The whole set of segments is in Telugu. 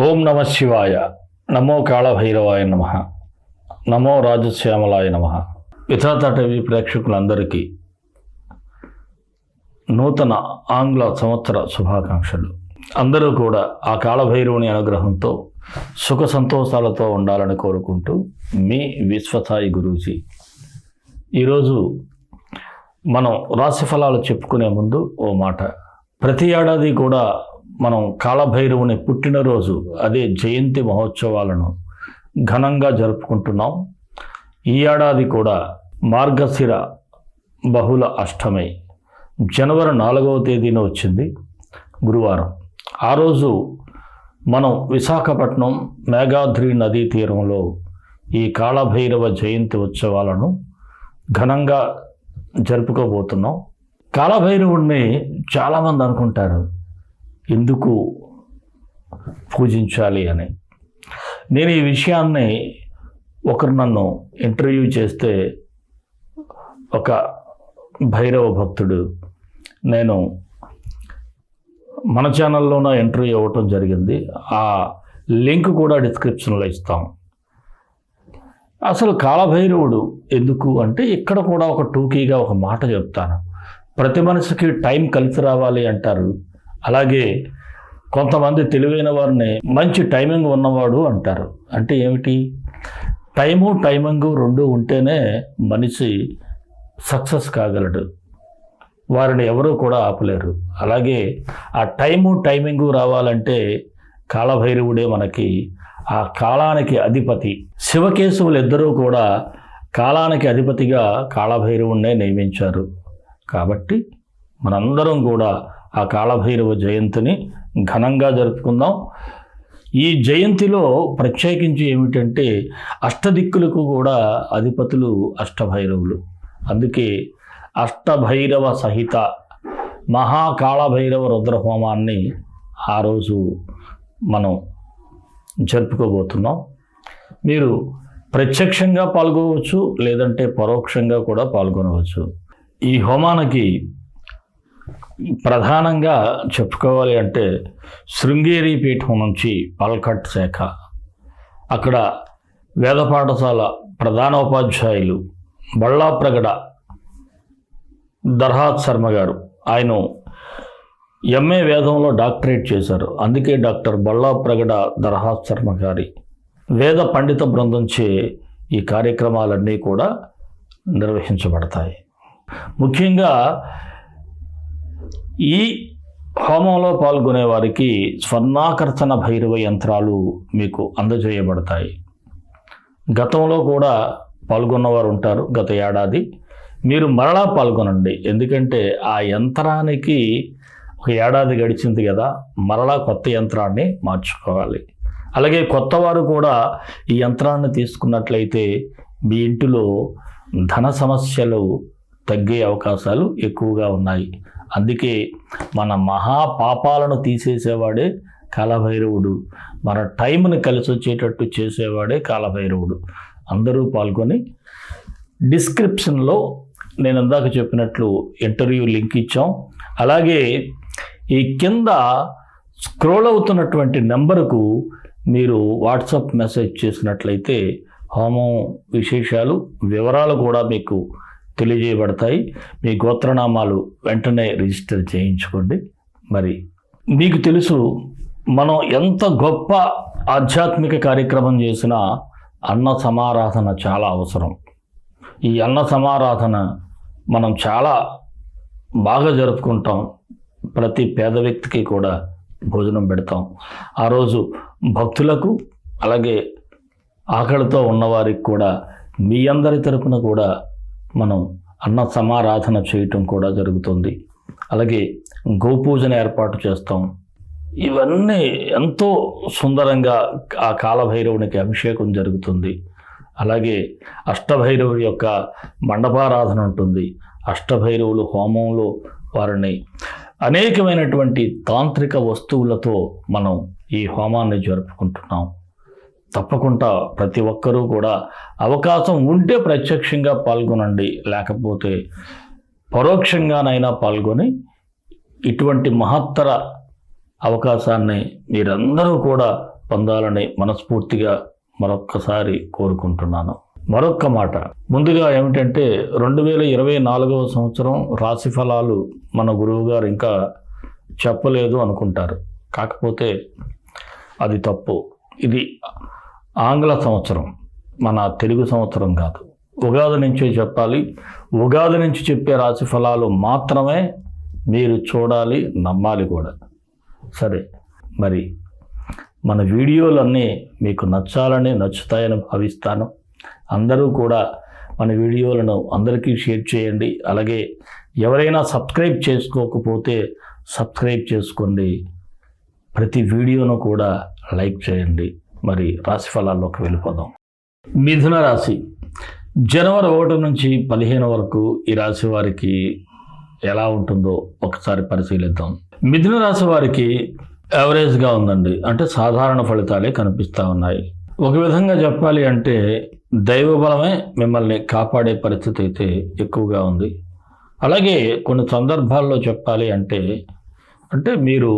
ఓం నమ శివాయ. నమో కాళభైరవాయ నమ. నమో రాజశ్యామలాయ నమ. విధాత టీవీ ప్రేక్షకులందరికీ నూతన ఆంగ్ల సంవత్సర శుభాకాంక్షలు. అందరూ కూడా ఆ కాళభైరవుని అనుగ్రహంతో సుఖ సంతోషాలతో ఉండాలని కోరుకుంటూ మీ విశ్వసాయి గురూజీ. ఈరోజు మనం రాశి ఫలాలు చెప్పుకునే ముందు ఓ మాట. ప్రతి ఏడాది కూడా మనం కాళభైరవుని పుట్టినరోజు, అదే జయంతి మహోత్సవాలను ఘనంగా జరుపుకుంటున్నాం. ఈ ఏడాది కూడా మార్గశిర బహుళ అష్టమి జనవరి 4వ తేదీన వచ్చింది, గురువారం. ఆ రోజు మనం విశాఖపట్నం మేఘాద్రి నదీ తీరంలో ఈ కాళభైరవ జయంతి ఉత్సవాలను ఘనంగా జరుపుకోబోతున్నాం. కాళభైరవుడిని చాలామంది అనుకుంటారు ఎందుకు పూజించాలి అని. నేను ఈ విషయాన్ని ఒకరు నన్ను ఇంటర్వ్యూ చేస్తే, ఒక భైరవ భక్తుడు, నేను మన ఛానల్లోనే ఇంటర్వ్యూ అవ్వటం జరిగింది. ఆ లింక్ కూడా డిస్క్రిప్షన్లో ఇస్తాం. అసలు కాళభైరవుడు ఎందుకు అంటే, ఇక్కడ కూడా ఒక టూకీగా ఒక మాట చెప్తాను. ప్రతి మనిషికి టైం కలిసి రావాలి అంటారు. అలాగే కొంతమంది తెలివైన వారిని మంచి టైమింగ్ ఉన్నవాడు అంటారు. అంటే ఏమిటి? టైమింగ్ రెండు ఉంటేనే మనిషి సక్సెస్ కాగలడు. వారిని ఎవరూ కూడా ఆపలేరు. అలాగే ఆ టైమింగ్ రావాలంటే కాళభైరవుడే మనకి ఆ కాలానికి అధిపతి. శివకేశవులు ఇద్దరూ కూడా కాలానికి అధిపతిగా కాళభైరవుడినే నియమించారు. కాబట్టి మనందరం కూడా ఆ కాళభైరవ జయంతిని ఘనంగా జరుపుకుందాం. ఈ జయంతిలో ప్రత్యేకించి ఏమిటంటే, అష్టదిక్కులకు కూడా అధిపతులు అష్టభైరవులు. అందుకే అష్టభైరవ సహిత మహాకాళభైరవ రుద్రహోమాన్ని ఆ రోజు మనం జరుపుకోబోతున్నాం. మీరు ప్రత్యక్షంగా పాల్గొనవచ్చు, లేదంటే పరోక్షంగా కూడా పాల్గొనవచ్చు. ఈ హోమానికి ప్రధానంగా చెప్పుకోవాలి అంటే, శృంగేరి పీఠం నుంచి పల్కట్ శాఖ, అక్కడ వేద పాఠశాల ప్రధానోపాధ్యాయులు బళ్ళాప్రగడ దర్హాత్ శర్మ గారు, ఆయన ఎంఏ వేదంలో డాక్టరేట్ చేశారు. అందుకే డాక్టర్ బళ్ళాప్రగడ దర్హాత్ శర్మ గారి వేద పండిత బృందంచే ఈ కార్యక్రమాలన్నీ కూడా నిర్వహించబడతాయి. ముఖ్యంగా ఈ హోమంలో పాల్గొనే వారికి స్వర్ణాకర్షణ భైరవ యంత్రాలు మీకు అందజేయబడతాయి. గతంలో కూడా పాల్గొన్నవారు ఉంటారు. గత ఏడాది మీరు మరలా పాల్గొనండి. ఎందుకంటే ఆ యంత్రానికి ఒక ఏడాది గడిచింది కదా, మరలా కొత్త యంత్రాన్ని మార్చుకోవాలి. అలాగే కొత్త వారు కూడా ఈ యంత్రాన్ని తీసుకున్నట్లయితే మీ ఇంటిలో ధన సమస్యలు తగ్గే అవకాశాలు ఎక్కువగా ఉన్నాయి. అందుకే మన మహాపాపాలను తీసేసేవాడే కాళభైరవుడు, మన టైంని కలిసి వచ్చేటట్టు చేసేవాడే కాళభైరవుడు. అందరూ పాల్గొని, డిస్క్రిప్షన్లో నేను ఇందాక చెప్పినట్లు ఇంటర్వ్యూ లింక్ ఇచ్చాం. అలాగే ఈ కింద స్క్రోల్ అవుతున్నటువంటి నెంబరుకు మీరు వాట్సాప్ మెసేజ్ చేసినట్లయితే హోమం విశేషాలు, వివరాలు కూడా మీకు తెలియజేయబడతాయి. మీ గోత్రనామాలు వెంటనే రిజిస్టర్ చేయించుకోండి. మరి మీకు తెలుసు, మనం ఎంత గొప్ప ఆధ్యాత్మిక కార్యక్రమం చేసినా అన్న సమారాధన చాలా అవసరం. ఈ అన్న సమారాధన మనం చాలా బాగా జరుపుకుంటాం. ప్రతి పేద వ్యక్తికి కూడా భోజనం పెడతాం. ఆ రోజు భక్తులకు, అలాగే ఆకలితో ఉన్నవారికి కూడా మీ అందరి తరపున కూడా మనం అన్న సమారాధన చేయటం కూడా జరుగుతుంది. అలాగే గోపూజను ఏర్పాటు చేస్తాం. ఇవన్నీ ఎంతో సుందరంగా ఆ కాళభైరవునికి అభిషేకం జరుగుతుంది. అలాగే అష్టభైరవుడి యొక్క మండపారాధన ఉంటుంది. అష్టభైరవులు హోమంలో వారిని అనేకమైనటువంటి తాంత్రిక వస్తువులతో మనం ఈ హోమాన్ని జరుపుకుంటున్నాం. తప్పకుండా ప్రతి ఒక్కరూ కూడా అవకాశం ఉంటే ప్రత్యక్షంగా పాల్గొనండి, లేకపోతే పరోక్షంగానైనా పాల్గొని ఇటువంటి మహత్తర అవకాశాన్ని మీరందరూ కూడా పొందాలని మనస్ఫూర్తిగా మరొక్కసారి కోరుకుంటున్నాను. మరొక్క మాట ముందుగా ఏమిటంటే 2024వ సంవత్సరం రాశి ఫలాలు మన గురువుగారు ఇంకా చెప్పలేదు అనుకుంటారు. కాకపోతే అది తప్పు. ఇది ఆంగ్ల సంవత్సరం, మన తెలుగు సంవత్సరం కాదు. ఉగాది నుంచే చెప్పాలి. ఉగాది నుంచి చెప్పే రాశి ఫలాలు మాత్రమే మీరు చూడాలి, నమ్మాలి కూడా. సరే, మరి మన వీడియోలన్నీ మీకు నచ్చుతాయని భావిస్తాను. అందరూ కూడా మన వీడియోలను అందరికీ షేర్ చేయండి. అలాగే ఎవరైనా సబ్స్క్రైబ్ చేసుకోకపోతే సబ్స్క్రైబ్ చేసుకోండి. ప్రతి వీడియోను కూడా లైక్ చేయండి. మరి రాశి ఫలాల్లోకి వెళ్ళిపోదాం. మిథున రాశి జనవరి 1 నుంచి 15 వరకు ఈ రాశి వారికి ఎలా ఉంటుందో ఒకసారి పరిశీలిద్దాం. మిథున రాశి వారికి యావరేజ్గా ఉందండి. అంటే సాధారణ ఫలితాలే కనిపిస్తూ ఉన్నాయి. ఒక విధంగా చెప్పాలి అంటే దైవ బలమే మిమ్మల్ని కాపాడే పరిస్థితి అయితే ఎక్కువగా ఉంది. అలాగే కొన్ని సందర్భాల్లో చెప్పాలి అంటే మీరు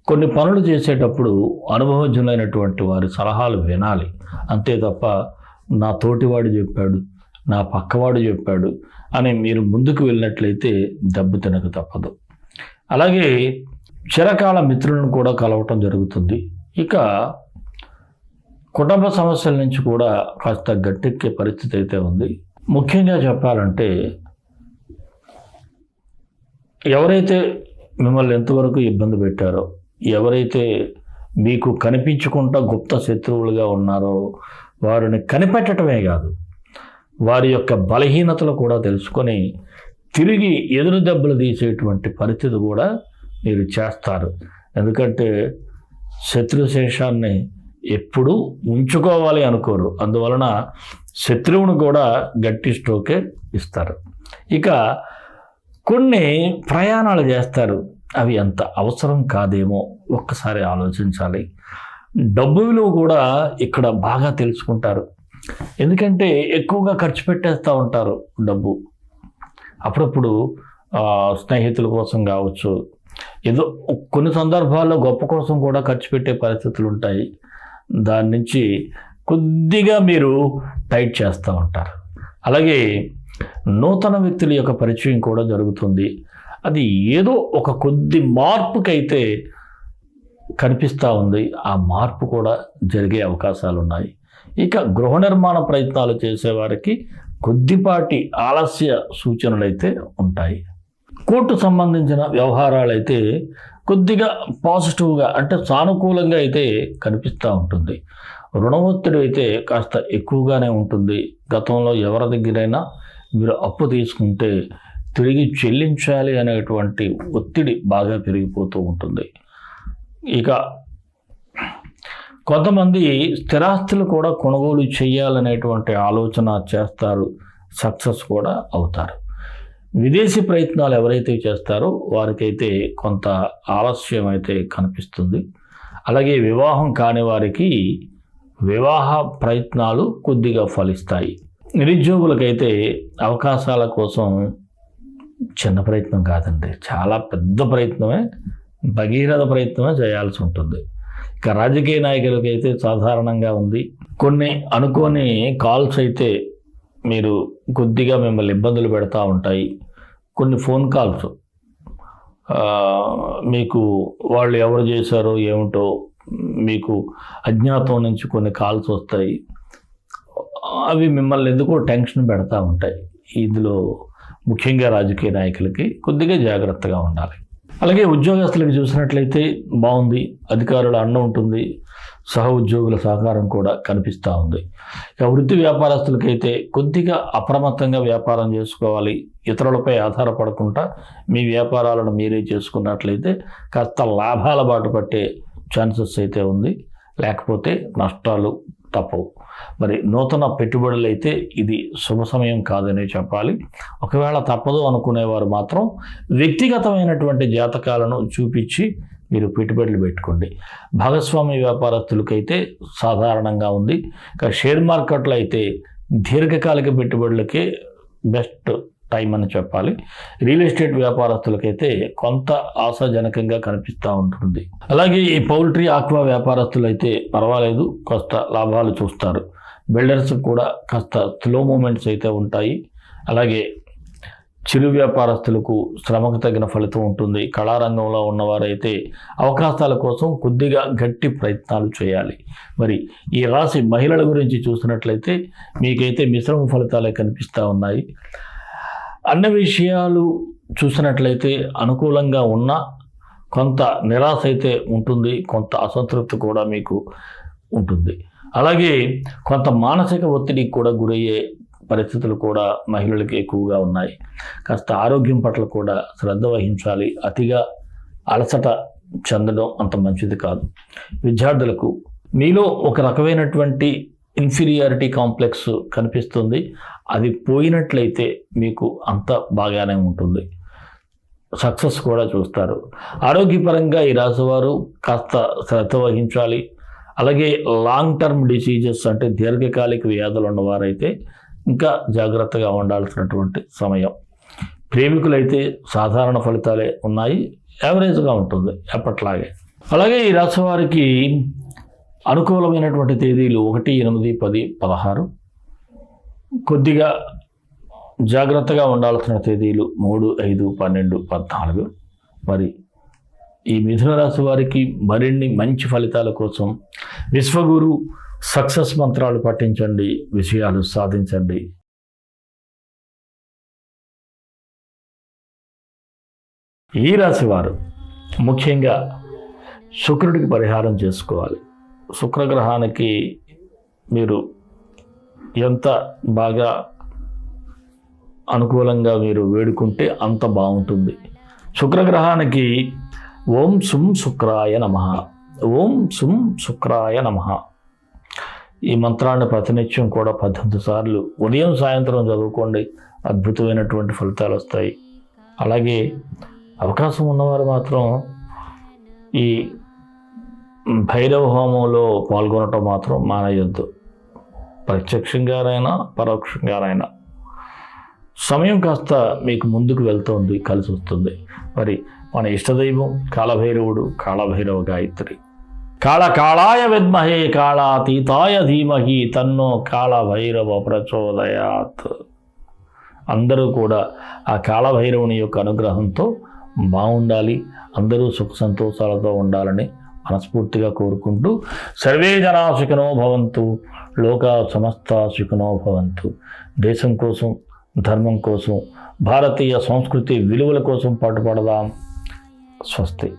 కొన్ని పనులు చేసేటప్పుడు అనుభవజ్ఞులైనటువంటి వారి సలహాలు వినాలి. అంతే తప్ప నా తోటివాడు చెప్పాడు, నా పక్కవాడు చెప్పాడు అని మీరు ముందుకు వెళ్ళినట్లయితే దెబ్బతినక తప్పదు. అలాగే చిరకాల మిత్రులను కూడా కలవటం జరుగుతుంది. ఇక కుటుంబ సమస్యల నుంచి కూడా కాస్త గట్టెక్కే పరిస్థితి అయితే ఉంది. ముఖ్యంగా చెప్పాలంటే ఎవరైతే మిమ్మల్ని ఎంతవరకు ఇబ్బంది పెట్టారో, ఎవరైతే మీకు కనిపించకుండా గుప్త శత్రువులుగా ఉన్నారో వారిని కనిపెట్టడమే కాదు, వారి యొక్క బలహీనతలు కూడా తెలుసుకొని తిరిగి ఎదురు దెబ్బలు తీసేటువంటి పరిస్థితి కూడా మీరు చేస్తారు. ఎందుకంటే శత్రుశేషాన్ని ఎప్పుడూ ఉంచుకోవాలి అనుకోరు. అందువలన శత్రువును కూడా గట్టి స్ట్రోకే ఇస్తారు. ఇక కొన్ని ప్రయాణాలు చేస్తారు. అవి అంత అవసరం కాదేమో ఒక్కసారి ఆలోచించాలి. డబ్బు విలువ కూడా ఇక్కడ బాగా తెలుసుకుంటారు. ఎందుకంటే ఎక్కువగా ఖర్చు పెట్టేస్తూ ఉంటారు డబ్బు. అప్పుడప్పుడు స్నేహితుల కోసం కావచ్చు, ఏదో కొన్ని సందర్భాల్లో గొప్ప కోసం కూడా ఖర్చు పెట్టే పరిస్థితులు ఉంటాయి. దాని నుంచి కొద్దిగా మీరు టైట్ చేస్తూ ఉంటారు. అలాగే నూతన వ్యక్తుల యొక్క పరిచయం కూడా జరుగుతుంది. అది ఏదో ఒక కొద్ది మార్పుకైతే కనిపిస్తూ ఉంది. ఆ మార్పు కూడా జరిగే అవకాశాలు ఉన్నాయి. ఇక గృహ నిర్మాణ ప్రయత్నాలు చేసేవారికి కొద్దిపాటి ఆలస్య సూచనలు అయితే ఉంటాయి. కోర్టు సంబంధించిన వ్యవహారాలు అయితే కొద్దిగా పాజిటివ్గా అంటే సానుకూలంగా అయితే కనిపిస్తూ ఉంటుంది. రుణ ఒత్తిడి అయితే కాస్త ఎక్కువగానే ఉంటుంది. గతంలో ఎవరి దగ్గరైనా మీరు అప్పు తీసుకుంటే తిరిగి చెల్లించాలి అనేటువంటి ఒత్తిడి బాగా పెరిగిపోతూ ఉంటుంది. ఇక కొంతమంది స్థిరాస్తులు కూడా కొనుగోలు చేయాలనేటువంటి ఆలోచన చేస్తారు, సక్సెస్ కూడా అవుతారు. విదేశీ ప్రయత్నాలు ఎవరైతే చేస్తారో వారికైతే కొంత ఆలస్యం అయితే కనిపిస్తుంది. అలాగే వివాహం కాని వారికి వివాహ ప్రయత్నాలు కొద్దిగా ఫలిస్తాయి. నిరుద్యోగులకైతే అవకాశాల కోసం చిన్న ప్రయత్నం కాదండి, చాలా పెద్ద ప్రయత్నమే, భగీరథ ప్రయత్నమే చేయాల్సి ఉంటుంది. ఇక రాజకీయ నాయకులకైతే సాధారణంగా ఉంది. కొన్ని అనుకోని కాల్స్ అయితే మీరు కొద్దిగా మిమ్మల్ని ఇబ్బందులు పెడతా ఉంటాయి. కొన్ని ఫోన్ కాల్స్ మీకు వాళ్ళు ఎవరు చేశారో ఏమిటో మీకు అజ్ఞాతం నుంచి కొన్ని కాల్స్ వస్తాయి. అవి మిమ్మల్ని ఎందుకో టెన్షన్ పెడతా ఉంటాయి. ఇందులో ముఖ్యంగా రాజకీయ నాయకులకి కొద్దిగా జాగ్రత్తగా ఉండాలి. అలాగే ఉద్యోగస్తులకు చూసినట్లయితే బాగుంది, అధికారుల అండ ఉంటుంది, సహ ఉద్యోగుల సహకారం కూడా కనిపిస్తూ ఉంది. ఇక వృత్తి వ్యాపారస్తులకైతే కొద్దిగా అప్రమత్తంగా వ్యాపారం చేసుకోవాలి. ఇతరులపై ఆధారపడకుండా మీ వ్యాపారాలను మీరే చేసుకున్నట్లయితే కాస్త లాభాల బాట పట్టే ఛాన్సెస్ అయితే ఉంది, లేకపోతే నష్టాలు తప్పవు. మరి నూతన పెట్టుబడులు అయితే ఇది శుభ సమయం కాదనే చెప్పాలి. ఒకవేళ తప్పదు అనుకునేవారు మాత్రం వ్యక్తిగతమైనటువంటి జాతకాలను చూపించి మీరు పెట్టుబడులు పెట్టుకోండి. భాగస్వామి వ్యాపారస్తులకైతే సాధారణంగా ఉంది. ఇక షేర్ మార్కెట్లో అయితే దీర్ఘకాలిక పెట్టుబడులకే బెస్ట్ టైం అని చెప్పాలి. రియల్ ఎస్టేట్ వ్యాపారస్తులకైతే కొంత ఆశాజనకంగా కనిపిస్తూ ఉంటుంది. అలాగే ఈ పౌల్ట్రీ ఆక్వా వ్యాపారస్తులు అయితే పర్వాలేదు, కాస్త లాభాలు చూస్తారు. బిల్డర్స్ కూడా కాస్త స్లో మూమెంట్స్ అయితే ఉంటాయి. అలాగే చిరు వ్యాపారస్తులకు శ్రమకు తగిన ఫలితం ఉంటుంది. కళారంగంలో ఉన్నవారైతే అవకాశాల కోసం కొద్దిగా గట్టి ప్రయత్నాలు చేయాలి. మరి ఈ రాశి మహిళల గురించి చూసినట్లయితే మీకైతే మిశ్రమ ఫలితాలే కనిపిస్తూ ఉన్నాయి. అన్ని విషయాలు చూసినట్లయితే అనుకూలంగా ఉన్నా కొంత నిరాశ అయితే ఉంటుంది, కొంత అసంతృప్తి కూడా మీకు ఉంటుంది. అలాగే కొంత మానసిక ఒత్తిడికి కూడా గురయ్యే పరిస్థితులు కూడా మహిళలకు ఎక్కువగా ఉన్నాయి. కాస్త ఆరోగ్యం పట్ల కూడా శ్రద్ధ వహించాలి. అతిగా అలసట చెందడం అంత మంచిది కాదు. విద్యార్థులకు మీలో ఒక రకమైనటువంటి ఇన్ఫీరియారిటీ కాంప్లెక్స్ కనిపిస్తుంది. అది పోయినట్లయితే మీకు అంత బాగానే ఉంటుంది. సక్సెస్ కూడా చూస్తారు. ఆరోగ్యపరంగా ఈ రాశివారు కాస్త శ్రద్ధ వహించాలి. అలాగే లాంగ్ టర్మ్ డిసీజెస్ అంటే దీర్ఘకాలిక వ్యాధులు ఉన్నవారైతే ఇంకా జాగ్రత్తగా ఉండాల్సినటువంటి సమయం. ప్రేమికులైతే సాధారణ ఫలితాలే ఉన్నాయి, యావరేజ్గా ఉంటుంది ఎప్పట్లాగే. అలాగే ఈ రాశి వారికి అనుకూలమైనటువంటి తేదీలు 1, 8, 10, 16. కొద్దిగా జాగ్రత్తగా ఉండాల్సిన తేదీలు 3, 5, 12, 14. మరి ఈ మిథున రాశి వారికి మరిన్ని మంచి ఫలితాల కోసం విశ్వగురు సక్సెస్ మంత్రాలు పఠించండి, విషయాలు సాధించండి. ఈ రాశి వారు ముఖ్యంగా శుక్రుడికి పరిహారం చేసుకోవాలి. శుక్రగ్రహానికి మీరు ఎంత బాగా అనుకూలంగా మీరు వేడుకుంటే అంత బాగుంటుంది. శుక్రగ్రహానికి ఓం సుం శుక్రాయ నమః, ఓం సుం శుక్రాయ నమః ఈ మంత్రాన్ని ప్రతినిత్యం కూడా 18 సార్లు ఉదయం సాయంత్రం చదువుకోండి. అద్భుతమైనటువంటి ఫలితాలు వస్తాయి. అలాగే అవకాశం ఉన్నవారు మాత్రం ఈ భైరవ హోమంలో పాల్గొనటం మాత్రం మానేయొద్దు. ప్రత్యక్షంగానైనా పరోక్షంగానైనా సమయం కాస్త మీకు ముందుకు వెళ్తుంది, కలిసి వస్తుంది. మరి మన ఇష్టదైవం కాళభైరవుడు, కాళభైరవ గాయత్రి. కాళకాళాయ విద్మహే కాళాతీతాయ ధీమహి తన్నో కాళభైరవ ప్రచోదయాత్. అందరూ కూడా ఆ కాళభైరవుని యొక్క అనుగ్రహంతో బాగుండాలి, అందరూ సుఖ సంతోషాలతో ఉండాలని మనస్ఫూర్తిగా కోరుకుంటూ సర్వే జనా సుఖినో భవంతు, లోకా సమస్త సుఖినో భవంతు. దేశం కోసం, ధర్మం కోసం, భారతీయ సంస్కృతి విలువల కోసం పాటుపడదాం. స్వస్తి.